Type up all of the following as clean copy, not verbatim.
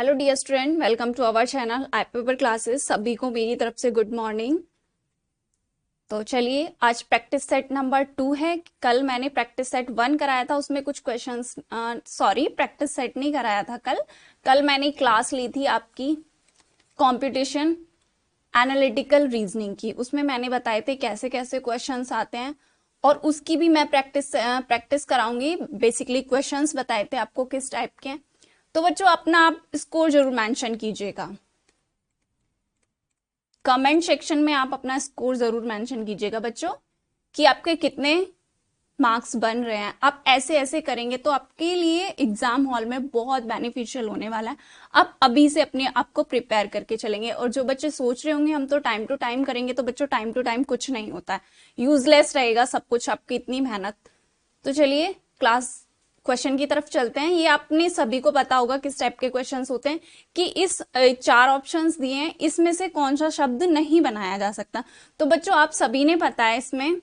Hello dear student, welcome to our channel I paper classes. सभी को मेरी तरफ से गुड मॉर्निंग। तो चलिए, आज प्रैक्टिस सेट नंबर 2 है। कल मैंने प्रैक्टिस सेट 1 कराया था, उसमें कुछ क्वेश्चंस प्रैक्टिस सेट नहीं कराया था कल मैंने क्लास ली थी आपकी कंप्यूटेशन एनालिटिकल रीजनिंग की। उसमें मैंने बताए थे कैसे कैसे क्वेश्चंस आते हैं और उसकी भी मैं प्रैक्टिस कराऊंगी। बेसिकली क्वेश्चंस बताए थे आपको किस टाइप के हैं। तो बच्चों, अपना आप स्कोर जरूर मेंशन कीजिएगा। कमेंट सेक्शन में आप अपना स्कोर जरूर मेंशन कीजिएगा बच्चों, कि आपके कितने मार्क्स बन रहे हैं। आप ऐसे ऐसे करेंगे तो आपके लिए एग्जाम हॉल में बहुत बेनिफिशियल होने वाला है। आप अभी से अपने आप को प्रिपेयर करके चलेंगे। और जो बच्चे सोच रहे होंगे हम तो टाइम टू टाइम करेंगे, तो बच्चों टाइम टू टाइम कुछ नहीं होता है, यूजलेस रहेगा सब कुछ, आपकी इतनी मेहनत। तो चलिए क्लास क्वेश्चन की तरफ चलते हैं। ये आपने सभी को पता होगा किस टाइप के क्वेश्चंस होते हैं, कि इस 4 ऑप्शंस दिए हैं, इसमें से कौन सा शब्द नहीं बनाया जा सकता। तो बच्चों आप सभी ने पता है इसमें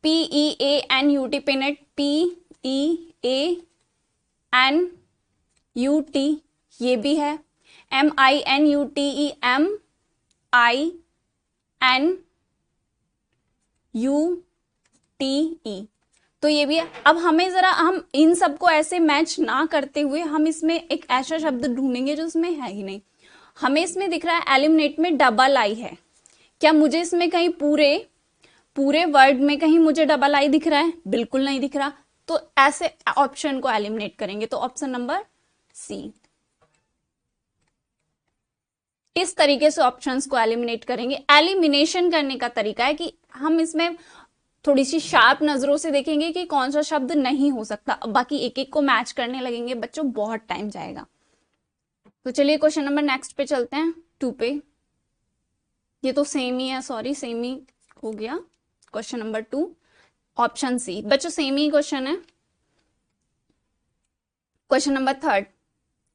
PEANUT पिनेट, PEANUT ये भी है, MINUTE तो ये भी है। अब हमें जरा, हम इन सबको ऐसे मैच ना करते हुए हम इसमें एक ऐसा शब्द ढूंढेंगे जो इसमें है ही नहीं। हमें इसमें दिख रहा है एलिमिनेट में डबल आई है। क्या मुझे इसमें कहीं पूरे पूरे वर्ड में कहीं मुझे डबल आई दिख रहा है? बिल्कुल नहीं दिख रहा। तो ऐसे ऑप्शन को एलिमिनेट करेंगे, तो ऑप्शन नंबर सी। इस तरीके से ऑप्शंस को एलिमिनेट करेंगे। एलिमिनेशन करने का तरीका है कि हम इसमें थोड़ी सी शार्प नजरों से देखेंगे कि कौन सा शब्द नहीं हो सकता। बाकी एक एक को मैच करने लगेंगे बच्चों, बहुत टाइम जाएगा। तो चलिए क्वेश्चन नंबर नेक्स्ट पे चलते हैं, 2 पे। ये तो सेम ही है, सॉरी सेम ही हो गया। Question number 2 option C. बच्चों सेम ही क्वेश्चन है। Question number 3,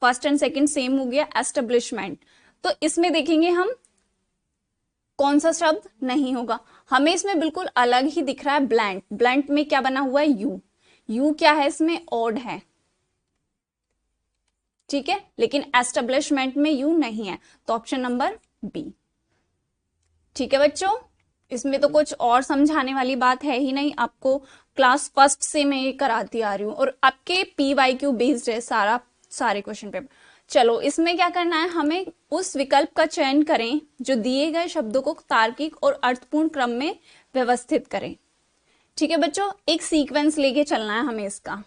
first and second same हो गया, एस्टेब्लिशमेंट। तो इसमें देखेंगे हम कौन सा शब्द नहीं होगा। हमें इसमें बिल्कुल अलग ही दिख रहा है ब्लैंक। ब्लैंक में क्या बना हुआ है? यू। यू क्या है इसमें? ओड है, ठीक है। लेकिन एस्टेब्लिशमेंट में यू नहीं है, तो ऑप्शन नंबर बी। ठीक है बच्चों, इसमें तो कुछ और समझाने वाली बात है ही नहीं। आपको क्लास फर्स्ट से मैं ये कराती आ रही हूँ और आपके PYQ बेस्ड है सारे क्वेश्चन पेपर। चलो इसमें क्या करना है, हमें उस विकल्प का चयन करें जो दिए गए शब्दों को तार्किक और अर्थपूर्ण क्रम में व्यवस्थित करें। ठीक है बच्चों, एक सीक्वेंस लेके चलना है हमें। इसका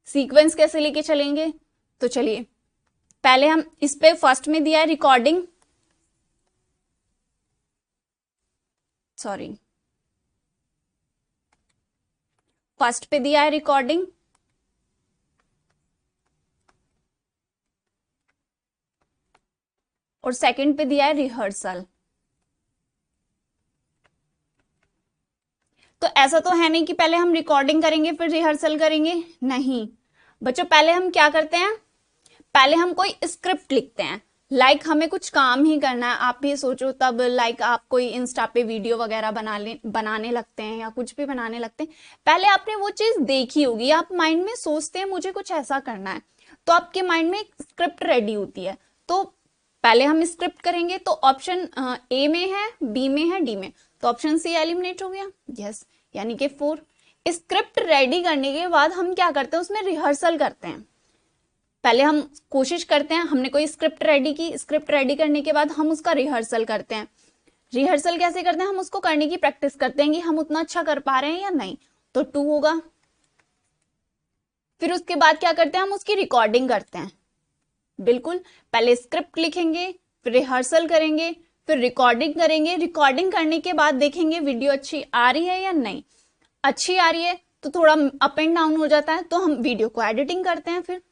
सीक्वेंस कैसे लेके चलेंगे? तो चलिए पहले हम इस पे फर्स्ट में दिया है रिकॉर्डिंग, सॉरी फर्स्ट पे दिया है रिकॉर्डिंग, और सेकंड पे दिया है रिहर्सल। तो ऐसा तो है नहीं कि पहले हम रिकॉर्डिंग करेंगे फिर रिहर्सल करेंगे, नहीं बच्चों। पहले हम क्या करते हैं, पहले हम कोई स्क्रिप्ट लिखते हैं। लाइक हमें कुछ काम ही करना है, आप भी सोचो तब, लाइक आप कोई इंस्टा पे वीडियो वगैरह बनाने लगते हैं या कुछ भी बनाने लगते हैं। पहले आपने वो चीज देखी होगी, आप माइंड में सोचते हैं मुझे कुछ ऐसा करना है, तो आपके माइंड में एक स्क्रिप्ट रेडी होती है। तो पहले हम स्क्रिप्ट करेंगे। तो ऑप्शन ए में है, बी में है, डी में, तो ऑप्शन सी एलिमिनेट हो गया। यस, यानी कि 4। स्क्रिप्ट रेडी करने के बाद हम क्या करते हैं, उसमें रिहर्सल करते हैं। पहले हम कोशिश करते हैं, हमने कोई स्क्रिप्ट रेडी की, स्क्रिप्ट रेडी करने के बाद हम उसका रिहर्सल करते हैं। रिहर्सल कैसे करते हैं, हम उसको करने की प्रैक्टिस करते हैं कि हम उतना अच्छा कर पा रहे हैं या नहीं, तो 2 होगा। फिर उसके बाद क्या करते हैं, हम उसकी रिकॉर्डिंग करते हैं। बिल्कुल, पहले स्क्रिप्ट लिखेंगे, फिर रिहर्सल करेंगे, फिर रिकॉर्डिंग करेंगे। रिकॉर्डिंग करने के बाद देखेंगे वीडियो अच्छी आ रही है या नहीं। अच्छी आ रही है तो थोड़ा अप एंड डाउन हो जाता है, तो हम वीडियो को एडिटिंग करते हैं। फिर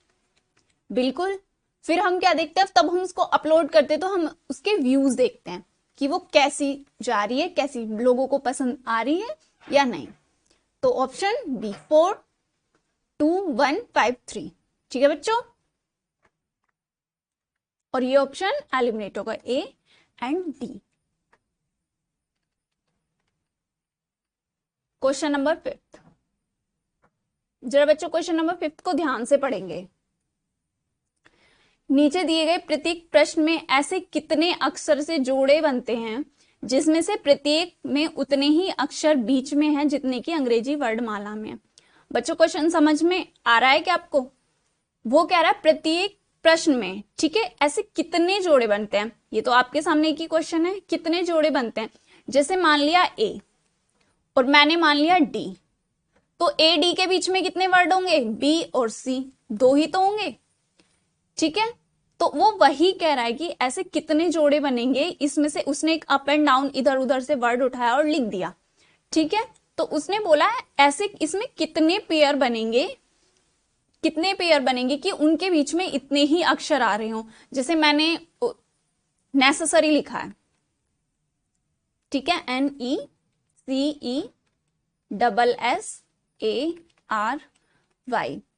बिल्कुल, फिर हम क्या देखते हैं, तब हम उसको अपलोड करते हैं तो हम उसके व्यूज देखते हैं कि वो कैसी जा रही है, कैसी लोगों को पसंद आ रही है या नहीं। तो ऑप्शन बी, 4 2 1 5 3। ठीक है बच्चों, और ये ऑप्शन एलिमिनेट होगा, A and D. Question number 5, जरा बच्चों क्वेश्चन नंबर 5 को ध्यान से पढ़ेंगे। नीचे दिए गए प्रत्येक प्रश्न में ऐसे कितने अक्षर से जोड़े बनते हैं जिसमें से प्रत्येक में उतने ही अक्षर बीच में हैं जितने की अंग्रेजी वर्णमाला में है। बच्चों क्वेश्चन समझ में आ रहा है क्या आपको? वो कह रहा है प्रत्येक प्रश्न में, ठीक है, ऐसे कितने जोड़े बनते हैं। ये तो आपके सामने की क्वेश्चन है, कितने जोड़े बनते हैं। जैसे मान लिया ए और मैंने मान लिया डी, तो ए डी के बीच में कितने वर्ड होंगे? बी और सी, 2 ही तो होंगे, ठीक है। तो वो वही कह रहा है कि ऐसे कितने जोड़े बनेंगे, इसमें से उसने एक अप एंड डाउन इधर उधर से वर्ड उठाया और लिख दिया, ठीक है। तो उसने बोला है ऐसे इसमें कितने पेयर बनेंगे, कितने पेयर बनेंगे कि उनके बीच में इतने ही अक्षर आ रहे हो। जैसे मैंने नेसेसरी लिखा है, ठीक है, NECESSARY,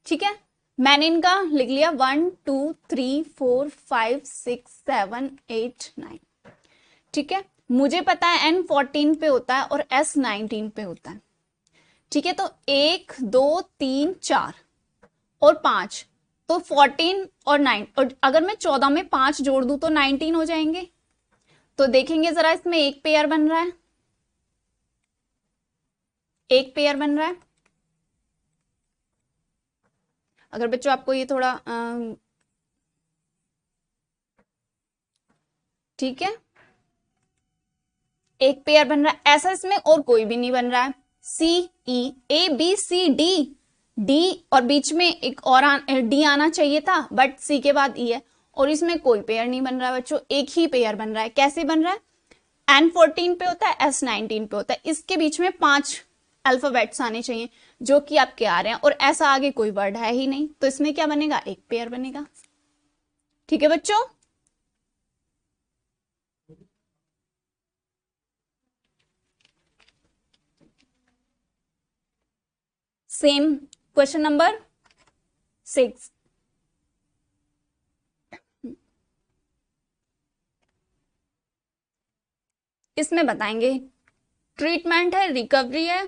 ठीक है। मैंने इनका लिख लिया 1 2 3 4 5 6 7 8 9, ठीक है। मुझे पता है N14 पे होता है और S19 पे होता है, ठीक है। तो 1 2 3 4 और 5, तो 14 और 9, और अगर मैं 14 में 5 जोड़ दूं तो 19 हो जाएंगे। तो देखेंगे जरा, इसमें एक पेयर बन रहा है, एक पेयर बन रहा है। अगर बच्चों आपको ये थोड़ा ठीक है, एक पेयर बन रहा है, ऐसा इसमें और कोई भी नहीं बन रहा है। CEABCD, डी और बीच में एक और डी आना चाहिए था, बट सी के बाद ई है, और इसमें कोई पेयर नहीं बन रहा है बच्चों, एक ही पेयर बन रहा है। कैसे बन रहा है? N14 पे होता है, S19 पे होता है, इसके बीच में 5 अल्फाबेट्स आने चाहिए जो कि आपके आ रहे हैं, और ऐसा आगे कोई वर्ड है ही नहीं, तो इसमें क्या बनेगा? एक पेयर बनेगा, ठीक है बच्चों। सेम क्वेश्चन नंबर 6, इसमें बताएंगे ट्रीटमेंट है, रिकवरी है,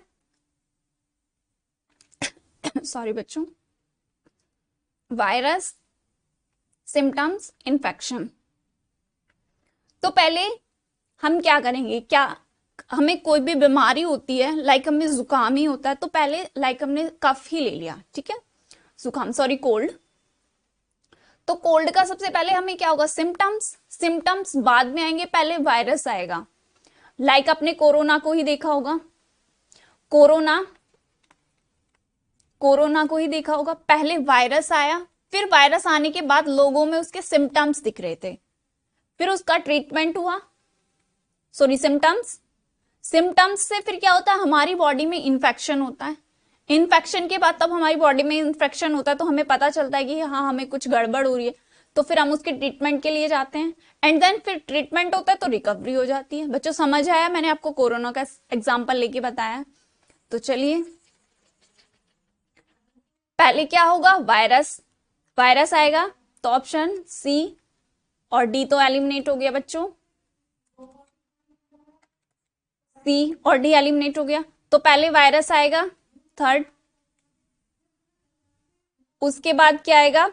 सॉरी बच्चों, वायरस, सिम्टम्स, इन्फेक्शन। तो पहले हम क्या करेंगे, क्या हमें कोई भी बीमारी होती है, लाइक हमें जुकाम ही होता है, तो पहले लाइक हमने कफ ही ले लिया, ठीक है, जुकाम, सॉरी कोल्ड। तो कोल्ड का सबसे पहले हमें क्या होगा? सिम्टम्स, सिम्टम्स बाद में आएंगे, पहले वायरस आएगा। लाइक आपने कोरोना को ही देखा होगा, कोरोना को ही देखा होगा, पहले वायरस आया, फिर वायरस आने के बाद लोगों में उसके सिम्टम्स दिख रहे थे, फिर उसका ट्रीटमेंट हुआ, सॉरी सिम्टम्स से फिर क्या होता है? हमारी बॉडी में इन्फेक्शन होता है, इन्फेक्शन के बाद तब हमारी बॉडी में इन्फेक्शन होता है तो हमें पता चलता है कि हाँ हमें कुछ गड़बड़ हो रही है, तो फिर हम उसके ट्रीटमेंट के लिए जाते हैं, एंड देन फिर ट्रीटमेंट होता है तो रिकवरी हो जाती है। बच्चों समझ आया? मैंने आपको कोरोना का एग्जाम्पल लेके बताया। तो चलिए, पहले क्या होगा? वायरस आएगा, तो ऑप्शन सी और डी तो एलिमिनेट हो गया बच्चों, सी और डी एलिमिनेट हो गया। तो पहले वायरस आएगा, थर्ड, उसके बाद क्या आएगा?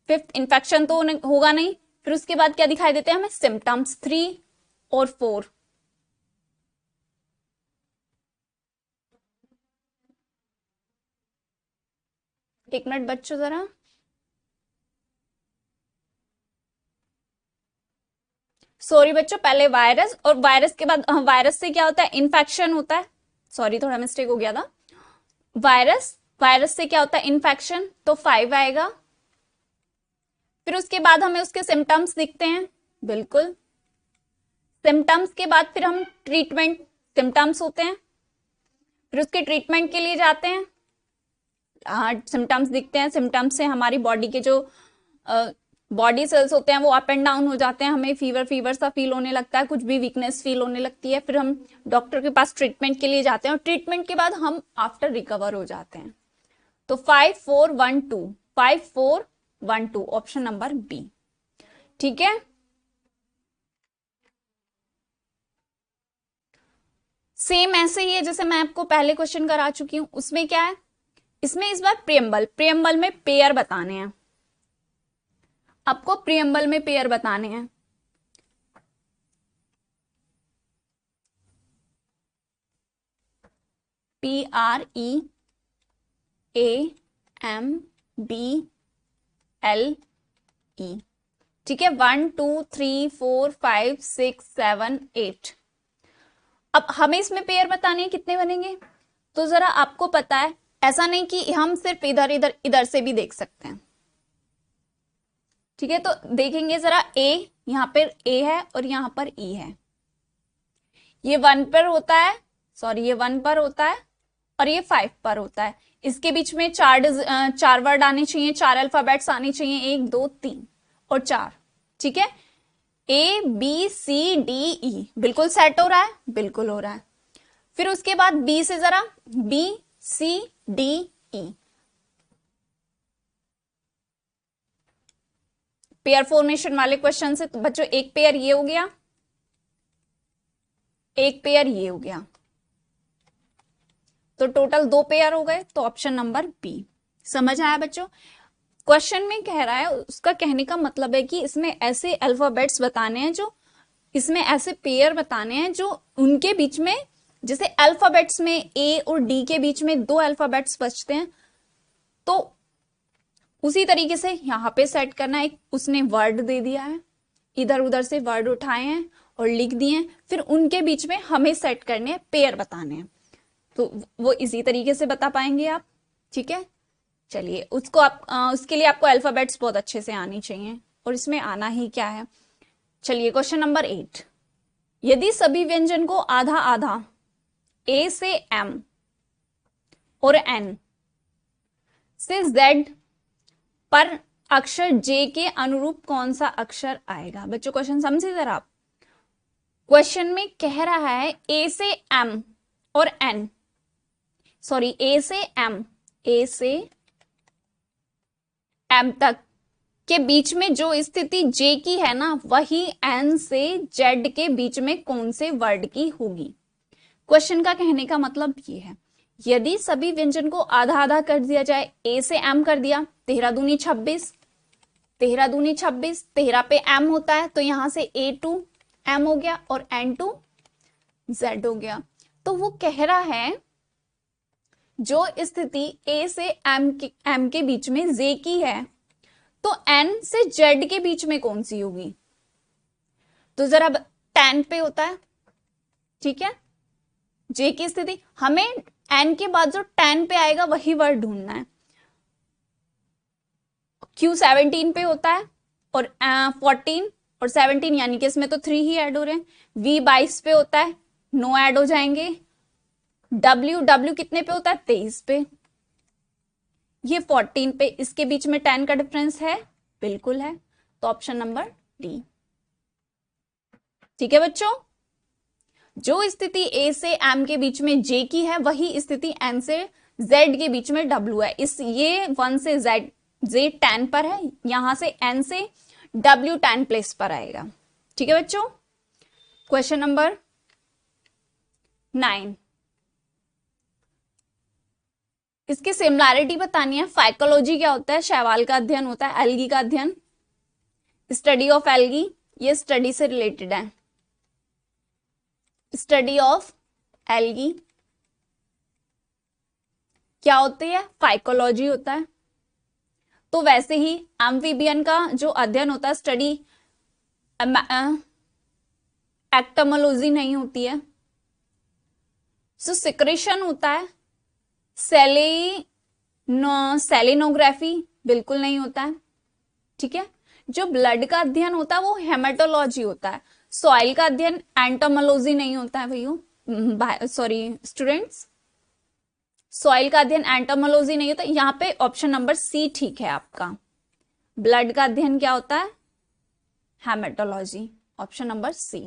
फिफ्थ, इन्फेक्शन तो होगा नहीं, फिर उसके बाद क्या दिखाई देते हैं हमें? सिम्टम्स, 3 और 4। एक मिनट बच्चों जरा, सॉरी बच्चों, पहले वायरस, और वायरस के बाद वायरस से क्या होता है? इन्फेक्शन होता है, सॉरी थोड़ा मिस्टेक हो गया था। वायरस से क्या होता है? इन्फेक्शन, तो 5 आएगा। फिर उसके बाद हमें उसके सिम्टम्स दिखते हैं, बिल्कुल, सिम्टम्स के बाद फिर हम ट्रीटमेंट, सिम्टम्स होते हैं, फिर उसके ट्रीटमेंट के लिए जाते हैं, सिम्टम्स दिखते हैं, सिम्टम्स से हमारी बॉडी के जो बॉडी सेल्स होते हैं वो अप एंड डाउन हो जाते हैं, हमें फीवर सा फील होने लगता है, कुछ भी वीकनेस फील होने लगती है, फिर हम डॉक्टर के पास ट्रीटमेंट के लिए जाते हैं, और ट्रीटमेंट के बाद हम आफ्टर रिकवर हो जाते हैं। तो 5 4 1 2, 5 4 1 2, ऑप्शन नंबर बी, ठीक है। सेम ऐसे ही है जैसे मैं आपको पहले क्वेश्चन करा चुकी हूं, उसमें क्या है? इसमें इस बार प्रियम्बल में पेयर बताने हैं। आपको प्रियम्बल में पेयर बताने हैं। PREAMBLE, ठीक है। 1 2 3 4 5 6 7 8। अब हमें इसमें पेयर बताने हैं, कितने बनेंगे। तो जरा आपको पता है, ऐसा नहीं कि हम सिर्फ इधर इधर इधर से भी देख सकते हैं, ठीक है। तो देखेंगे जरा, ए, यहां पर ए है और यहां पर ई है। ये 1 पर होता है, सॉरी ये 1 पर होता है और ये 5 पर होता है। इसके बीच में चार वर्ड आने चाहिए, 4 अल्फाबेट्स आने चाहिए, 1 2 3 और 4, ठीक है। ए बी सी डी ई, बिल्कुल सेट हो रहा है, बिल्कुल हो रहा है। फिर उसके बाद बी से जरा, B C D E, pair formation वाले क्वेश्चन से। तो बच्चों एक पेयर ये हो गया, एक पेयर ये हो गया, तो टोटल 2 पेयर हो गए। तो ऑप्शन नंबर बी। समझ आया बच्चों। क्वेश्चन में कह रहा है, उसका कहने का मतलब है कि इसमें ऐसे अल्फाबेट्स बताने हैं, जो इसमें ऐसे पेयर बताने हैं जो उनके बीच में, जैसे अल्फाबेट्स में ए और डी के बीच में 2 अल्फाबेट्स बचते हैं, तो उसी तरीके से यहां पे सेट करना है। उसने वर्ड दे दिया है, इधर उधर से वर्ड उठाए हैं और लिख दिए हैं, फिर उनके बीच में हमें सेट करने हैं, पेयर बताने हैं। तो वो इसी तरीके से बता पाएंगे आप, ठीक है। चलिए, उसको आप उसके लिए आपको अल्फाबेट्स बहुत अच्छे से आनी चाहिए, और इसमें आना ही क्या है। चलिए क्वेश्चन नंबर 8, यदि सभी व्यंजन को आधा आधा ए से एम और एन से जेड पर अक्षर जे के अनुरूप कौन सा अक्षर आएगा। बच्चों क्वेश्चन समझे जरा आप। क्वेश्चन में कह रहा है ए से एम और एन, सॉरी ए से एम तक के बीच में जो स्थिति जे की है ना, वही एन से जेड के बीच में कौन से वर्ड की होगी। क्वेश्चन का कहने का मतलब ये है, यदि सभी व्यंजन को आधा आधा कर दिया जाए, ए से एम कर दिया, 13 दूनी 26, 13 दूनी 26, 13 पे एम होता है, तो यहां से ए टू एम हो गया और एन टू जेड हो गया। तो वो कह रहा है जो स्थिति ए से एम के बीच में जे की है, तो एन से जेड के बीच में कौन सी होगी। तो जरा 10 पे होता है, ठीक है, जे की स्थिति। हमें एन के बाद जो 10 पे आएगा वही वर्ड ढूंढना है। क्यू 17 पे होता है और 14 और 17, यानी कि इसमें तो 3 ही ऐड हो रहे हैं। वी 22 पे होता है, 9 ऐड हो जाएंगे। डब्ल्यू कितने पे होता है, 23 पे। ये 14 पे, इसके बीच में 10 का डिफरेंस है, बिल्कुल है। तो ऑप्शन नंबर डी, ठीक है बच्चों। जो स्थिति ए से एम के बीच में जे की है, वही स्थिति एन से जेड के बीच में डब्ल्यू है। इस ये 1 से जेड, जे 10 पर है, यहां से एन से डब्ल्यू 10 प्लेस पर आएगा, ठीक है बच्चों। क्वेश्चन नंबर 9, इसकी सिमिलैरिटी बतानी है। फाइकोलॉजी क्या होता है, शैवाल का अध्ययन होता है, एल्गी का अध्ययन, स्टडी ऑफ एल्गी, ये स्टडी से रिलेटेड है। स्टडी ऑफ एल्गी क्या होती है, फाइकोलॉजी होता है। तो वैसे ही एम्फीबियन का जो अध्ययन होता है, स्टडी एक्टोमोलॉजी नहीं होती है। सो सिक्रेशन होता है, सेलिनोग्राफी बिल्कुल नहीं होता है, ठीक है। जो ब्लड का अध्ययन होता है वो हेमेटोलॉजी होता है। सॉइल का अध्ययन एंटोमोलॉजी नहीं होता है भैया, सॉरी स्टूडेंट्स, सॉइल का अध्ययन एंटोमोलॉजी नहीं होता। यहां पे ऑप्शन नंबर सी ठीक है आपका। ब्लड का अध्ययन क्या होता है, hematology, option number C.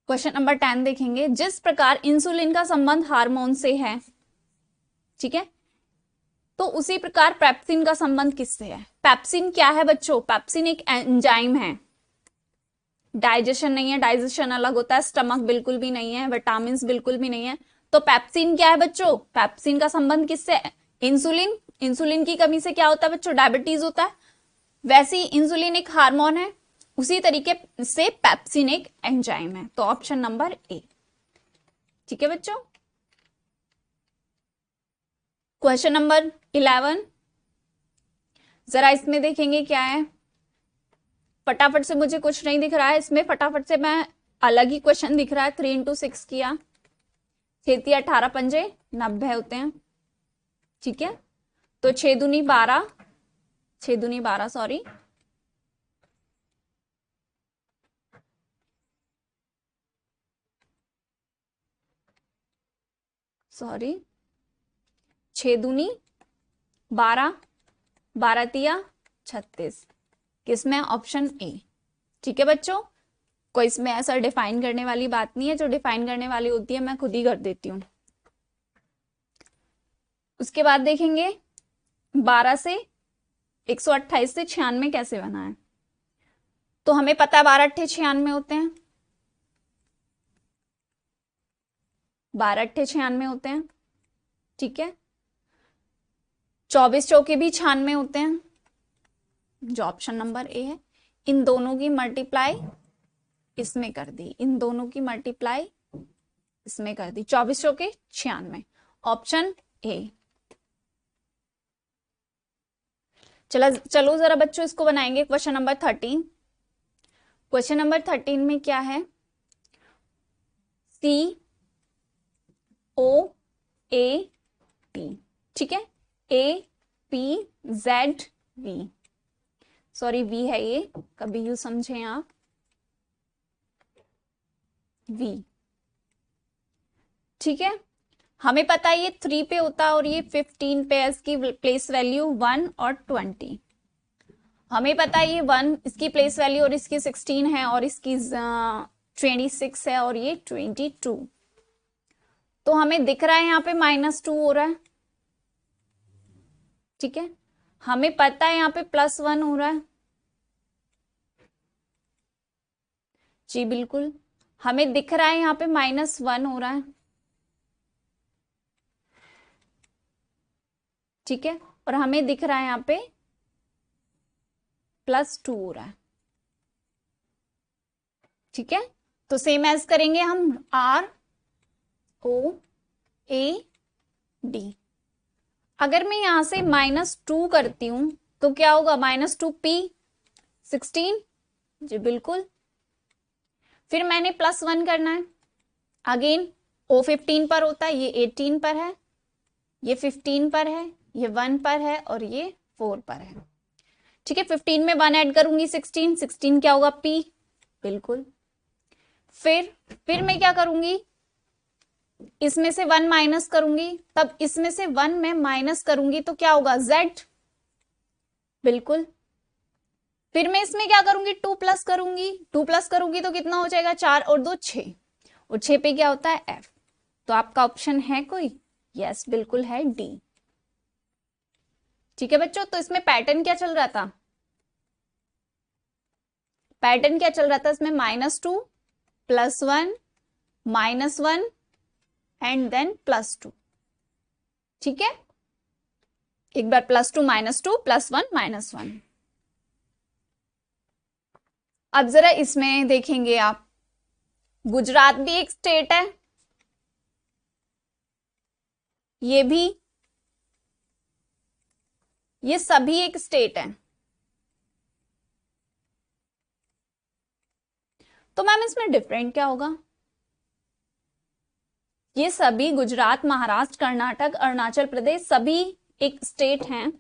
Question number 10 देखेंगे, जिस प्रकार इंसुलिन का संबंध हार्मोन से है, ठीक है, तो उसी प्रकार पेप्सिन का संबंध किससे है। पेप्सिन क्या है बच्चों, पेप्सिन एक एंजाइम है। डाइजेशन नहीं है, डाइजेशन अलग होता है। स्टमक बिल्कुल भी नहीं है, विटामिन बिल्कुल भी नहीं है। तो पेप्सिन क्या है बच्चों, पेप्सिन का संबंध किससे है, इंसुलिन। इंसुलिन की कमी से क्या होता है बच्चों, डायबिटीज होता है। वैसे ही इंसुलिन एक हार्मोन है, उसी तरीके से पेप्सिन एक एंजाइम है। तो ऑप्शन नंबर ए। ठीक है बच्चों। क्वेश्चन नंबर 11, जरा इसमें देखेंगे क्या है। फटाफट से, मुझे कुछ नहीं दिख रहा है इसमें, फटाफट से मैं अलग ही क्वेश्चन दिख रहा है। 3 इंटू 6 किया, 6 18 पंजे 90 होते हैं। ठीक है, तो 6 दूनी 12, 6 दूनी 12 सॉरी, सॉरी 6 दूनी 12, 12 तिया 36, किसमें? Option A. ठीक है बच्चों, कोई इसमें ऐसा डिफाइन करने वाली बात नहीं है, जो डिफाइन करने वाली होती है मैं खुद ही कर देती हूँ। उसके बाद देखेंगे 12 से 128 से 96 कैसे बना है। तो हमें पता है 12 अट्ठे 96 होते हैं, 12 अट्ठे 96 होते हैं। ठीक है, 24 चौके भी 96 होते हैं, जो ऑप्शन नंबर ए है। इन दोनों की मल्टीप्लाई इसमें कर दी, इन दोनों की मल्टीप्लाई इसमें कर दी, 24 चौके 96, ऑप्शन ए। चलो जरा बच्चों इसको बनाएंगे। क्वेश्चन नंबर 13, क्वेश्चन नंबर 13 में क्या है? C O A P. ठीक है, A P Z V, sorry V है ये, कभी यू समझें आप, वी। ठीक है, हमें पता है ये 3 पे होता है और ये 15 पे है, इसकी प्लेस वैल्यू 1 और 20। हमें पता है ये 1 इसकी प्लेस वैल्यू और इसकी 16 है और इसकी 26 है और ये 22। तो हमें दिख रहा है यहाँ पे -2 हो रहा है। ठीक है, हमें पता है यहाँ पे +1 हो रहा है। जी बिल्कुल, हमें दिख रहा है यहाँ पे -1 हो रहा है। ठीक है, और हमें दिख रहा है यहाँ पे +2 हो रहा है। ठीक है, तो सेम एज करेंगे हम R O A D। अगर मैं यहां से -2 करती हूं तो क्या होगा? -2P 16, जी बिल्कुल। फिर मैंने +1 करना है, अगेन O 15 पर होता है, ये 18 पर है, ये 15 पर है, ये 1 पर है और ये 4 पर है। ठीक है, 15 में 1 ऐड करूंगी 16, 16 क्या होगा? P, बिल्कुल। फिर मैं क्या करूंगी? इसमें से 1 माइनस करूंगी, तब इसमें से 1 में माइनस करूंगी तो क्या होगा? Z, बिल्कुल। फिर मैं इसमें क्या करूंगी? 2 प्लस करूंगी, 2 प्लस करूंगी तो कितना हो जाएगा? 4 और 2 6, और 6 पे क्या होता है? F। तो आपका ऑप्शन है कोई? यस बिल्कुल है, D। ठीक है बच्चों, तो इसमें पैटर्न क्या चल रहा था? पैटर्न क्या चल रहा था इसमें? -2 +1 -1 एंड देन +2। ठीक है, एक बार +2 -2 +1 -1। अब जरा इसमें देखेंगे आप, गुजरात भी एक स्टेट है, ये भी, ये सभी एक स्टेट है। तो मैम इसमें डिफरेंट क्या होगा? ये सभी गुजरात, महाराष्ट्र, कर्नाटक, अरुणाचल प्रदेश सभी एक स्टेट हैं,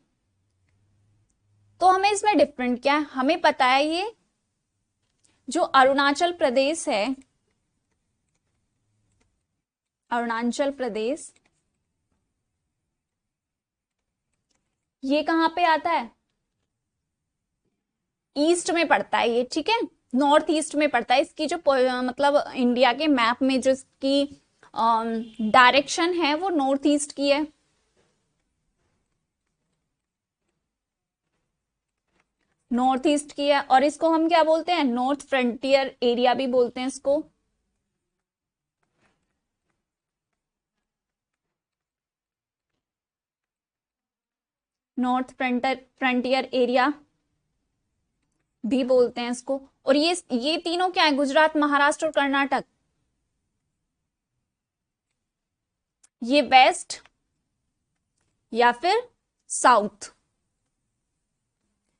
तो हमें इसमें डिफरेंट क्या है? हमें पता है ये जो अरुणाचल प्रदेश है, अरुणाचल प्रदेश ये कहां पे आता है? ईस्ट में पड़ता है ये। ठीक है, नॉर्थ ईस्ट में पड़ता है। इसकी जो मतलब इंडिया के मैप में जो इसकी डायरेक्शन है वो नॉर्थ ईस्ट की है। नॉर्थ ईस्ट की है, और इसको हम क्या बोलते हैं? नॉर्थ फ्रंटियर एरिया भी बोलते हैं इसको। North frontier area. भी बोलते हैं इसको। और ये तीनों क्या है, गुजरात, महाराष्ट्र और कर्नाटक। ये वेस्ट या फिर साउथ।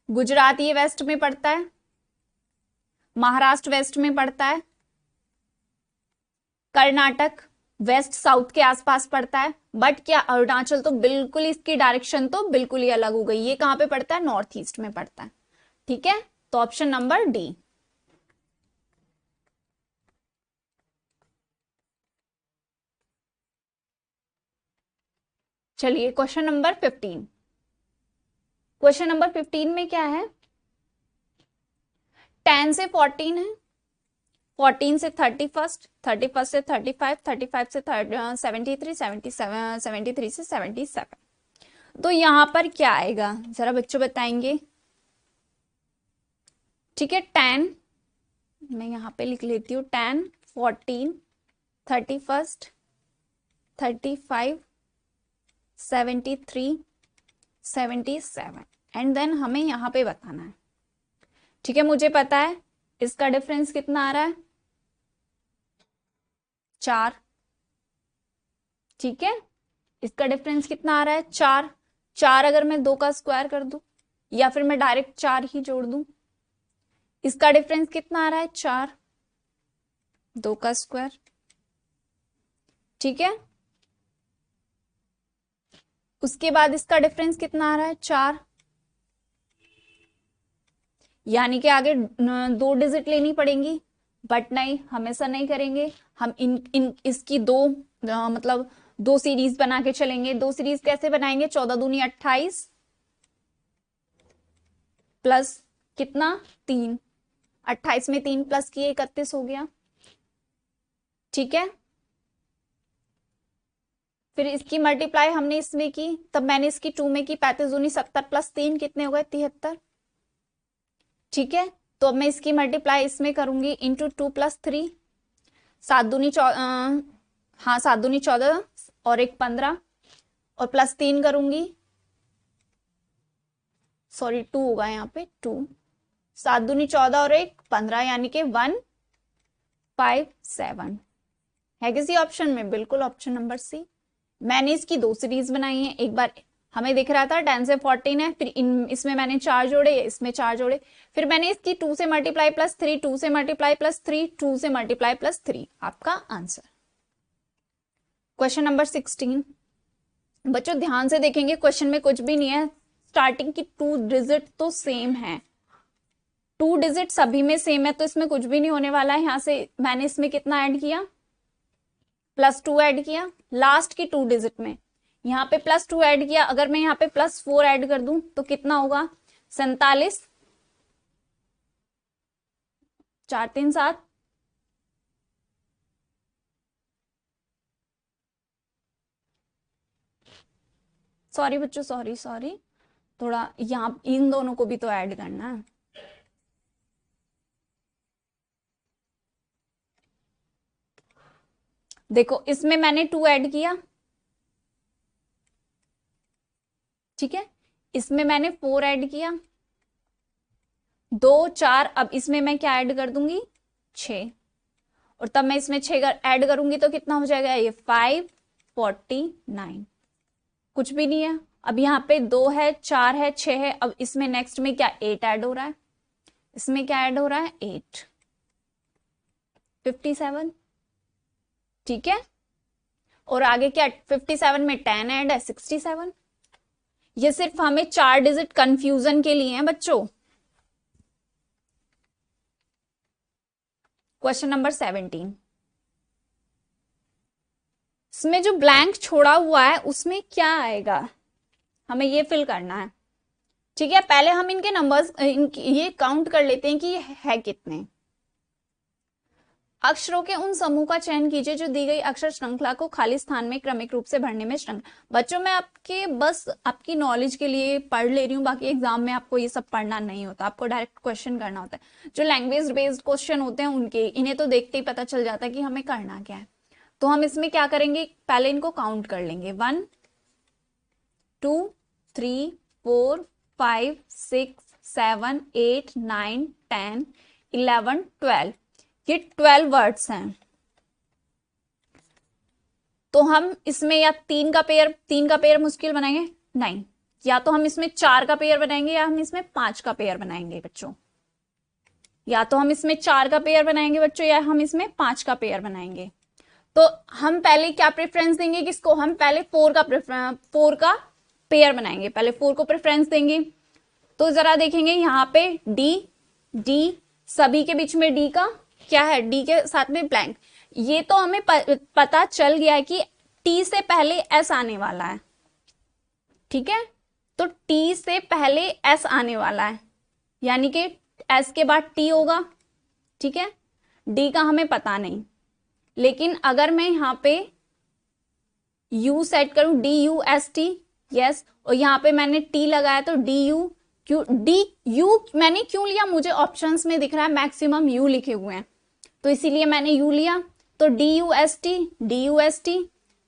गुजरात ये वेस्ट में पड़ता है, महाराष्ट्र वेस्ट में पड़ता है, कर्नाटक वेस्ट साउथ के आसपास पड़ता है। बट क्या अरुणाचल तो बिल्कुल, इसकी डायरेक्शन तो बिल्कुल ही अलग हो गई। ये कहां पे पड़ता है, नॉर्थ ईस्ट में पड़ता है। ठीक है, तो ऑप्शन नंबर डी। चलिए क्वेश्चन नंबर 15। क्वेश्चन नंबर 15 में क्या है, 10 से 14 है, 14 से 31, 31 से 35, 35 से 73, 77, 73 से 77। तो यहां पर क्या आएगा, जरा बच्चों बताएंगे। ठीक है, 10 मैं यहां पे लिख लेती हूँ, 10, 14, 31, 35, 73, 77 एंड देन हमें यहां पे बताना है। ठीक है, मुझे पता है इसका डिफरेंस कितना आ रहा है, 4। ठीक है, इसका डिफरेंस कितना आ रहा है, 4। 4 अगर मैं 2 का स्क्वायर कर दूं या फिर मैं डायरेक्ट 4 ही जोड़ दूं, इसका डिफरेंस कितना आ रहा है, 4, 2 का स्क्वायर। ठीक है, उसके बाद इसका डिफरेंस कितना आ रहा है, 4। यानी कि आगे 2 डिजिट लेनी पड़ेंगी, बट नहीं, हम ऐसा नहीं करेंगे। हम इसकी मतलब 2 सीरीज बना के चलेंगे। 2 सीरीज कैसे बनाएंगे, 14 दूनी 28 प्लस कितना, 3। 28 में 3 प्लस किए 31 हो गया। ठीक है, फिर इसकी मल्टीप्लाई हमने इसमें की, तब मैंने इसकी 2 में की, 35 दूनी 70 प्लस 3 कितने हो गए, 73। ठीक है, तो अब मैं इसकी मल्टीप्लाई इसमें करूंगी, इंटू 2 प्लस 3, 7 दूनी हाँ 7 दूनी 14 और 1 15 और प्लस 3 करूंगी, सॉरी 2 होगा यहाँ पे, 2, 7 दूनी 14 और 1 15 यानी कि 157 है किसी ऑप्शन में, बिल्कुल ऑप्शन नंबर सी। मैंने इसकी 2 सीरीज बनाई है। एक बार हमें दिख रहा था 10 से 14 है, फिर इसमें मैंने 4 जोड़े, इसमें 4 जोड़े, फिर मैंने इसकी 2 से मल्टीप्लाई प्लस 3, 2 से मल्टीप्लाई प्लस 3, 2 से मल्टीप्लाई प्लस 3, आपका आंसर। Question number 16। बच्चों ध्यान से देखेंगे, क्वेश्चन में कुछ भी नहीं है, स्टार्टिंग की 2 डिजिट तो सेम है, 2 डिजिट सभी में सेम है, तो इसमें कुछ भी नहीं होने वाला है। यहां से मैंने इसमें कितना ऐड किया, +2 ऐड किया, लास्ट की 2 डिजिट में यहाँ पे +2 ऐड किया। अगर मैं यहाँ पे +4 ऐड कर दूं तो कितना होगा, 47, 4 3 7, सॉरी बच्चों, सॉरी थोड़ा यहाँ इन दोनों को भी तो ऐड करना है। देखो इसमें मैंने 2 ऐड किया, ठीक है, इसमें मैंने 4 ऐड किया, 2 4, अब इसमें मैं क्या ऐड कर दूंगी, 6, और तब मैं इसमें 6 ऐड करूंगी तो कितना हो जाएगा, ये 549। कुछ भी नहीं है। अब यहाँ पे 2 है, 4 है, 6 है, अब इसमें नेक्स्ट में क्या 8 ऐड हो रहा है, इसमें क्या ऐड हो रहा है, 8, 57। ठीक है, और आगे क्या, 57 में 10 ऐड है, 67। ये सिर्फ हमें 4 डिजिट कंफ्यूजन के लिए हैं बच्चों। Question number 17। इसमें जो ब्लैंक छोड़ा हुआ है उसमें क्या आएगा, हमें ये फिल करना है। ठीक है, पहले हम इनके नंबर्स ये काउंट कर लेते हैं कि ये है कितने। अक्षरों के उन समूह का चयन कीजिए जो दी गई अक्षर श्रृंखला को खाली स्थान में क्रमिक रूप से भरने में बच्चों मैं आपके बस आपकी नॉलेज के लिए पढ़ ले रही हूँ, बाकी एग्जाम में आपको ये सब पढ़ना नहीं होता, आपको डायरेक्ट क्वेश्चन करना होता है। जो लैंग्वेज बेस्ड क्वेश्चन होते हैं उनके, इन्हें तो देखते ही पता चल जाता है कि हमें करना क्या है। तो हम इसमें क्या करेंगे, पहले इनको काउंट कर लेंगे, 1 2 3 4 5 6 7, 8, 9, 10, 11, 12, ये 12 वर्ड्स हैं। तो हम इसमें या तीन का पेयर मुश्किल बनाएंगे, नहीं, या तो हम इसमें 4 का पेयर बनाएंगे या हम इसमें 5 का पेयर बनाएंगे बच्चों, या तो हम इसमें 4 का पेयर बनाएंगे बच्चों या हम इसमें 5 का पेयर बनाएंगे। तो हम पहले क्या प्रेफरेंस देंगे किसको, हम पहले 4 का पेयर बनाएंगे, पहले 4 को प्रेफरेंस देंगे। तो जरा देखेंगे यहाँ पे डी सभी के बीच में डी का क्या है, डी के साथ में ब्लैंक। ये तो हमें पता चल गया है कि टी से पहले एस आने वाला है, ठीक है, तो टी से पहले एस आने वाला है, यानी कि एस के बाद टी होगा, ठीक है। डी का हमें पता नहीं, लेकिन अगर मैं यहाँ पे यू सेट करूं, DUST, यस, और यहाँ पे मैंने टी लगाया तो DU मैंने क्यों लिया, मुझे ऑप्शंस में दिख रहा है मैक्सिमम यू लिखे हुए हैं, तो इसीलिए मैंने यू लिया। तो DUST,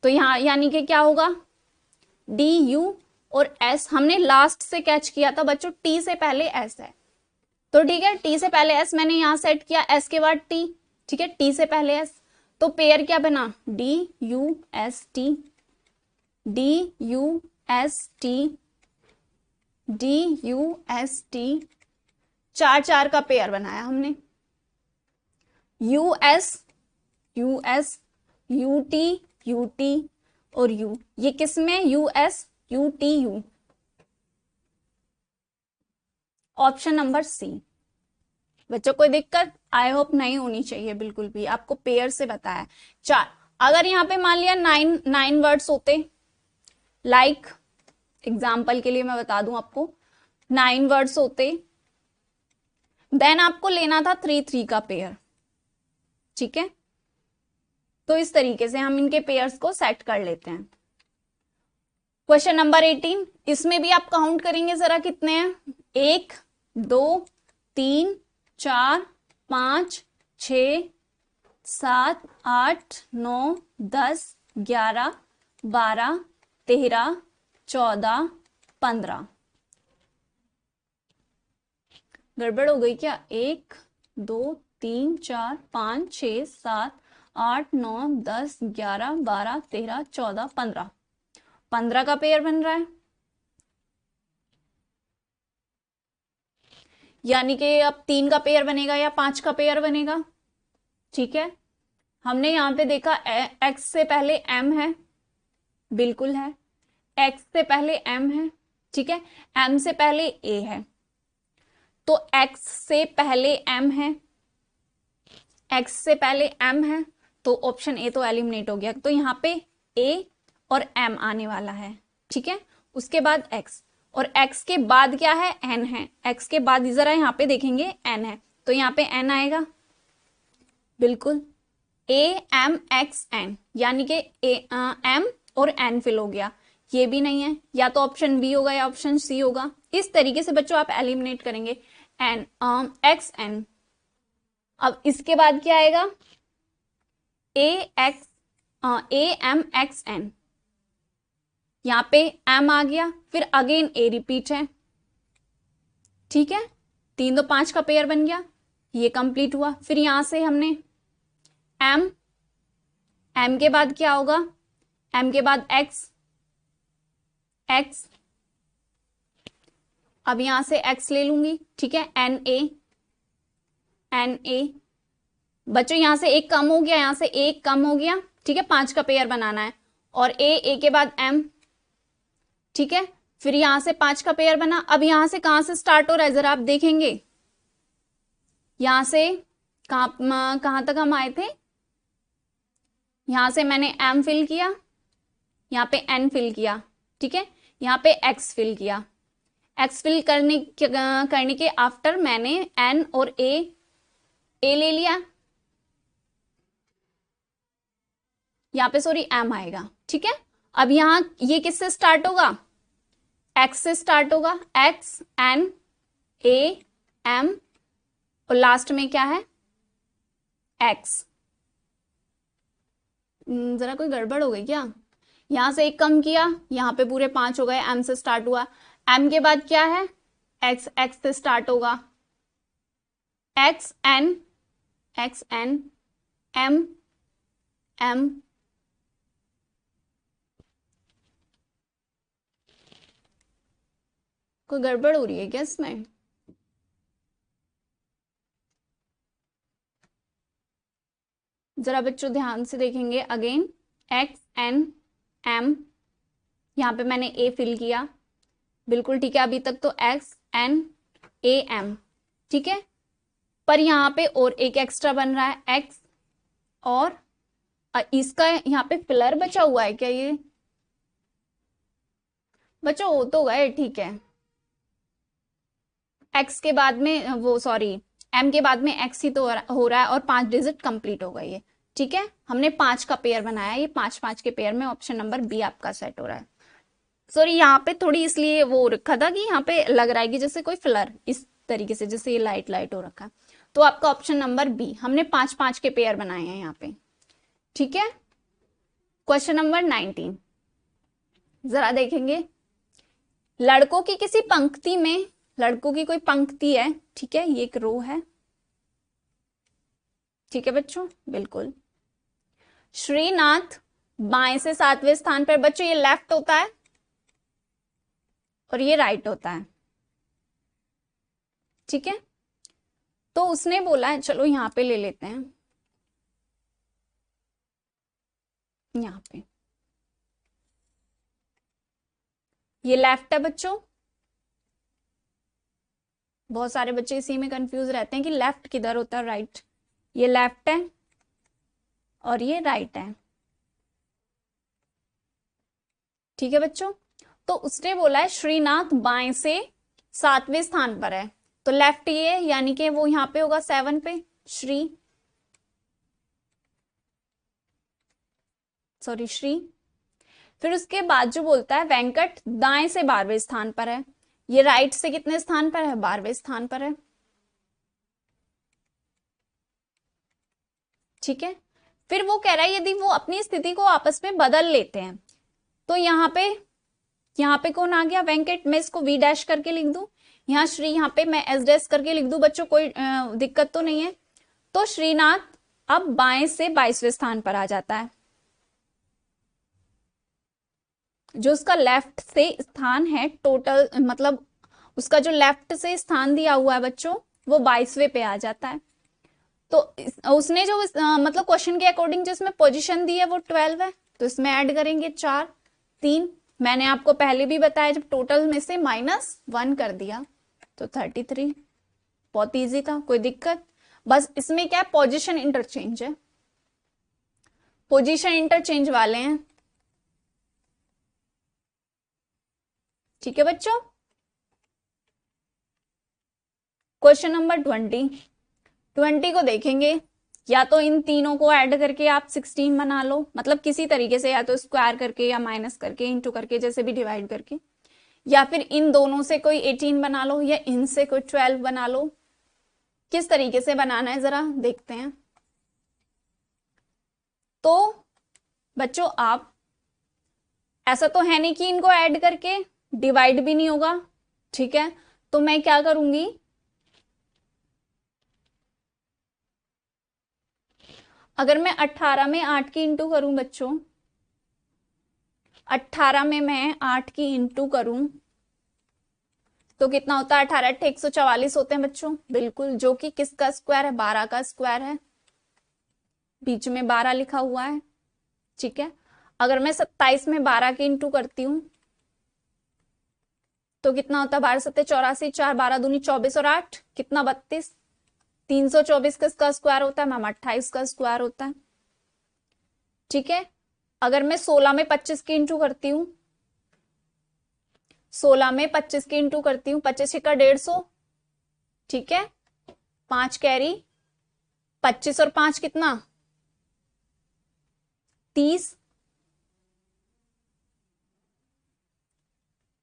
तो यहाँ यानी कि क्या होगा, DU और S हमने लास्ट से कैच किया था बच्चों, टी से पहले S है, तो ठीक है, टी से पहले S मैंने यहाँ सेट किया, S के बाद टी, ठीक है, टी से पहले S, तो पेयर क्या बना, DUST, चार का पेयर बनाया हमने, US, UT और U, ये किसमें, US, UT, U, option number C. बच्चों कोई दिक्कत आई होप नहीं होनी चाहिए बिल्कुल भी, आपको पेयर से बताया 4। अगर यहाँ पे मान लिया 9 वर्ड्स होते, लाइक एग्जाम्पल के लिए मैं बता दूं आपको, 9 वर्ड्स होते, देन आपको लेना था 3 का पेयर, ठीक है। तो इस तरीके से हम इनके पेयर्स को सेट कर लेते हैं। क्वेश्चन नंबर 18, इसमें भी आप काउंट करेंगे जरा कितने हैं, 1, 2, 3, 4, 5, 6, 7, 8, 9, 10, 11, 12, 13, 14, 15। गड़बड़ हो गई क्या, 1, 2, 3, 4, 5, 6, 7, 8, 9, 10, 11, 12, 13, 14, 15, 15 का पेयर बन रहा है, यानी कि अब 3 का पेयर बनेगा या 5 का पेयर बनेगा, ठीक है। हमने यहां पे देखा एक्स से पहले एम है, बिल्कुल है, एक्स से पहले एम है, ठीक है, एम से पहले ए है, तो एक्स से पहले एम है, एक्स से पहले एम है, तो ऑप्शन ए तो एलिमिनेट हो गया, तो यहाँ पे ए और एम आने वाला है, ठीक है। उसके बाद एक्स, और एक्स के बाद क्या है, एन है, एक्स के बाद जरा यहाँ पे देखेंगे एन है, तो यहाँ पे एन आएगा, बिल्कुल, AMXN, यानी कि एम और एन फिल हो गया, ये भी नहीं है, या तो ऑप्शन बी होगा या ऑप्शन सी होगा। इस तरीके से बच्चों आप एलिमिनेट करेंगे, एन XN। अब इसके बाद क्या आएगा, AMXN, यहाँ पे एम आ गया, फिर अगेन ए रिपीट है, ठीक है, 3 तो 5 का पेयर बन गया, ये कंप्लीट हुआ। फिर यहां से हमने एम के बाद क्या होगा, एम के बाद एक्स, अब यहां से एक्स ले लूंगी, ठीक है, एन ए बच्चों यहां से एक कम हो गया, यहां से एक कम हो गया, ठीक है, 5 का पेयर बनाना है, और ए के बाद एम, ठीक है, फिर यहां से 5 का पेयर बना। अब यहां से कहां से स्टार्ट हो रहा है जरा आप देखेंगे, यहां से कहां तक हम आए थे, यहां से मैंने एम फिल किया, यहाँ पे एन फिल किया, ठीक है, यहाँ पे एक्स फिल किया, एक्स फिल करने के आफ्टर मैंने एन और ए ले लिया, यहाँ पे सॉरी एम आएगा, ठीक है। अब यहां ये किससे स्टार्ट होगा, एक्स से स्टार्ट होगा, एक्स एन ए एम, और लास्ट में क्या है, एक्स। जरा कोई गड़बड़ हो गई क्या, यहां से एक कम किया, यहां पे पूरे 5 हो गए, एम से स्टार्ट हुआ, एम के बाद क्या है, एक्स एक्स से स्टार्ट होगा, एक्स एन एम एम, कोई गड़बड़ हो रही है क्या इसमें? जरा बच्चों ध्यान से देखेंगे अगेन, एक्स एन एम, यहां पे मैंने ए फिल किया, बिल्कुल ठीक है, अभी तक तो एक्स एन ए एम, ठीक है। पर यहाँ पे और एक एक्स्ट्रा बन रहा है, एक्स, और इसका यहाँ पे फिलर बचा हुआ है क्या ये? बच्चों हो तो गए, ठीक है। एक्स के बाद में वो सॉरी एम के बाद में एक्स ही तो हो रहा है, और 5 डिजिट कंप्लीट हो गई है, ठीक है। हमने 5 का पेयर बनाया, ये 5 5 के पेयर में ऑप्शन नंबर बी आपका सेट हो रहा है। सॉरी यहाँ पे थोड़ी इसलिए वो रखा था कि यहाँ पे लग रहा है कि जैसे कोई फिलर इस तरीके से, जैसे ये लाइट लाइट हो रखा है, तो आपका ऑप्शन नंबर बी, हमने 5 5 के पेयर बनाए हैं यहाँ पे, ठीक है। क्वेश्चन नंबर 19 जरा देखेंगे, लड़कों की किसी पंक्ति में, लड़कों की कोई पंक्ति है, ठीक है, ये एक रो है, ठीक है बच्चों, बिल्कुल। श्रीनाथ बाएं से 7वें स्थान पर, बच्चों ये लेफ्ट होता है और ये राइट होता है, ठीक है। तो उसने बोला है, चलो यहां पे ले लेते हैं, यहां पे ये लेफ्ट है बच्चों, बहुत सारे बच्चे इसी में कंफ्यूज रहते हैं कि लेफ्ट किधर होता है, राइट। ये लेफ्ट है और ये राइट है, ठीक है बच्चों। तो उसने बोला है श्रीनाथ बाएं से 7वें स्थान पर है, तो लेफ्ट ये, यानी कि वो यहां पे होगा 7 पे, श्री फिर उसके बाद जो बोलता है वेंकट दाएं से 12वें स्थान पर है, ये राइट से कितने स्थान पर है, 12वें स्थान पर है, ठीक है। फिर वो कह रहा है यदि वो अपनी स्थिति को आपस में बदल लेते हैं, तो यहाँ पे कौन आ गया, वेंकट, मैं इसको वी डैश करके लिख दूं, यहाँ श्री, यहाँ पे मैं एस डैश करके लिख दूं बच्चों, कोई दिक्कत तो नहीं है। तो श्रीनाथ अब बाएं से 22वें स्थान पर आ जाता है, जो उसका लेफ्ट से स्थान है टोटल, मतलब उसका जो लेफ्ट से स्थान दिया हुआ है बच्चों, वो 22वें पे आ जाता है। तो उसने जो मतलब क्वेश्चन के अकॉर्डिंग जिसमें पोजीशन दी है वो 12 है, तो इसमें ऐड करेंगे 4 3, मैंने आपको पहले भी बताया जब टोटल में से -1 कर दिया तो 33, बहुत इजी था, कोई दिक्कत। बस इसमें क्या है, पोजीशन इंटरचेंज है, पोजीशन इंटरचेंज वाले हैं, ठीक है बच्चों। क्वेश्चन नंबर 20 को देखेंगे, या तो इन तीनों को ऐड करके आप 16 बना लो, मतलब किसी तरीके से, या तो स्क्वायर करके या माइनस करके, इंटू करके, जैसे भी डिवाइड करके, या फिर इन दोनों से कोई 18 बना लो, या इनसे कोई 12 बना लो, किस तरीके से बनाना है जरा देखते हैं। तो बच्चों आप, ऐसा तो है नहीं कि इनको ऐड करके डिवाइड भी नहीं होगा, ठीक है। तो मैं क्या करूंगी, अगर मैं 18 में 8 की इंटू करूं बच्चों, 18 में मैं 8 की इंटू करूं तो कितना होता है, 18 8 144 होते हैं बच्चों, बिल्कुल, जो कि किसका स्क्वायर है, 12 का स्क्वायर है, बीच में 12 लिखा हुआ है, ठीक है। अगर मैं 27 में 12 की इंटू करती हूं तो कितना होता है, 12 7 84, 4 12 दूनी 24 और 8 कितना 32, 324 किसका स्क्वायर होता है मैम, 28 का स्क्वायर होता है, ठीक है। अगर मैं 16 में 25 की इंटू करती हूँ, 16 में 25 की इंटू करती हूँ, 25 का 150, ठीक है, 5 कैरी, 25 और 5 कितना 30,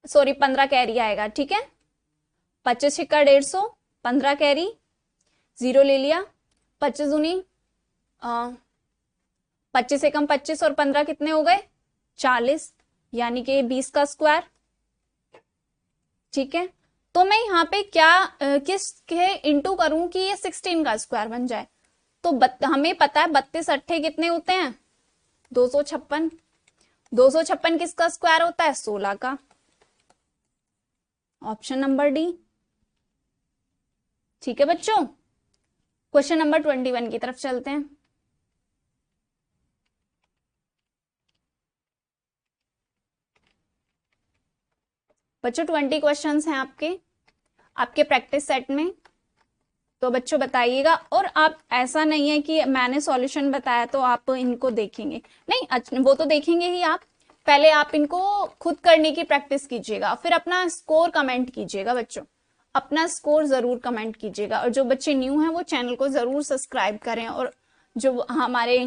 सॉरी 15 कैरी आएगा, ठीक है। 25 का 150, 15 कैरी, 0 ले लिया, 25 दूनी 25 एकम 25 और 15 कितने हो गए 40, यानी कि 20 का स्क्वायर, ठीक है। तो तो मैं यहाँ पे क्या किसके इंटू करूं कि ये 16 का स्क्वायर बन जाए। तो हमें पता है 32 अट्ठे कितने होते हैं, 256। 256 किसका स्क्वायर होता है, 16 का। Option number D. ठीक है बच्चों, क्वेश्चन नंबर 21 की तरफ चलते हैं। बच्चों 20 क्वेश्चंस हैं आपके प्रैक्टिस सेट में। तो बच्चों बताइएगा, और आप ऐसा नहीं है कि मैंने सॉल्यूशन बताया तो आप इनको देखेंगे, नहीं, वो तो देखेंगे ही आप। पहले आप इनको खुद करने की प्रैक्टिस कीजिएगा, फिर अपना स्कोर कमेंट कीजिएगा बच्चों, अपना स्कोर जरूर कमेंट कीजिएगा। और जो बच्चे न्यू हैं वो चैनल को जरूर सब्सक्राइब करें, और जो हमारे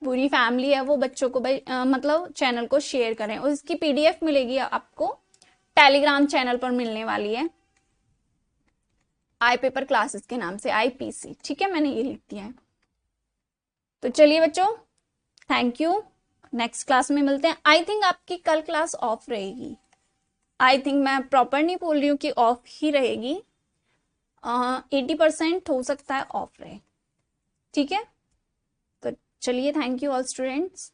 पूरी फैमिली है वो बच्चों को मतलब चैनल को शेयर करें। और इसकी पीडीएफ मिलेगी आपको टेलीग्राम चैनल पर मिलने वाली है, आई पेपर क्लासेस के नाम से, IPC। ठीक है, मैंने ये लिख दिया है। तो चलिए बच्चों, थैंक यू, नेक्स्ट क्लास में मिलते हैं। आई थिंक आपकी कल क्लास ऑफ रहेगी, आई थिंक, मैं प्रॉपर नहीं बोल रही हूँ कि ऑफ ही रहेगी, 80% हो सकता है ऑफ रहे। ठीक है, तो चलिए, थैंक यू ऑल स्टूडेंट्स।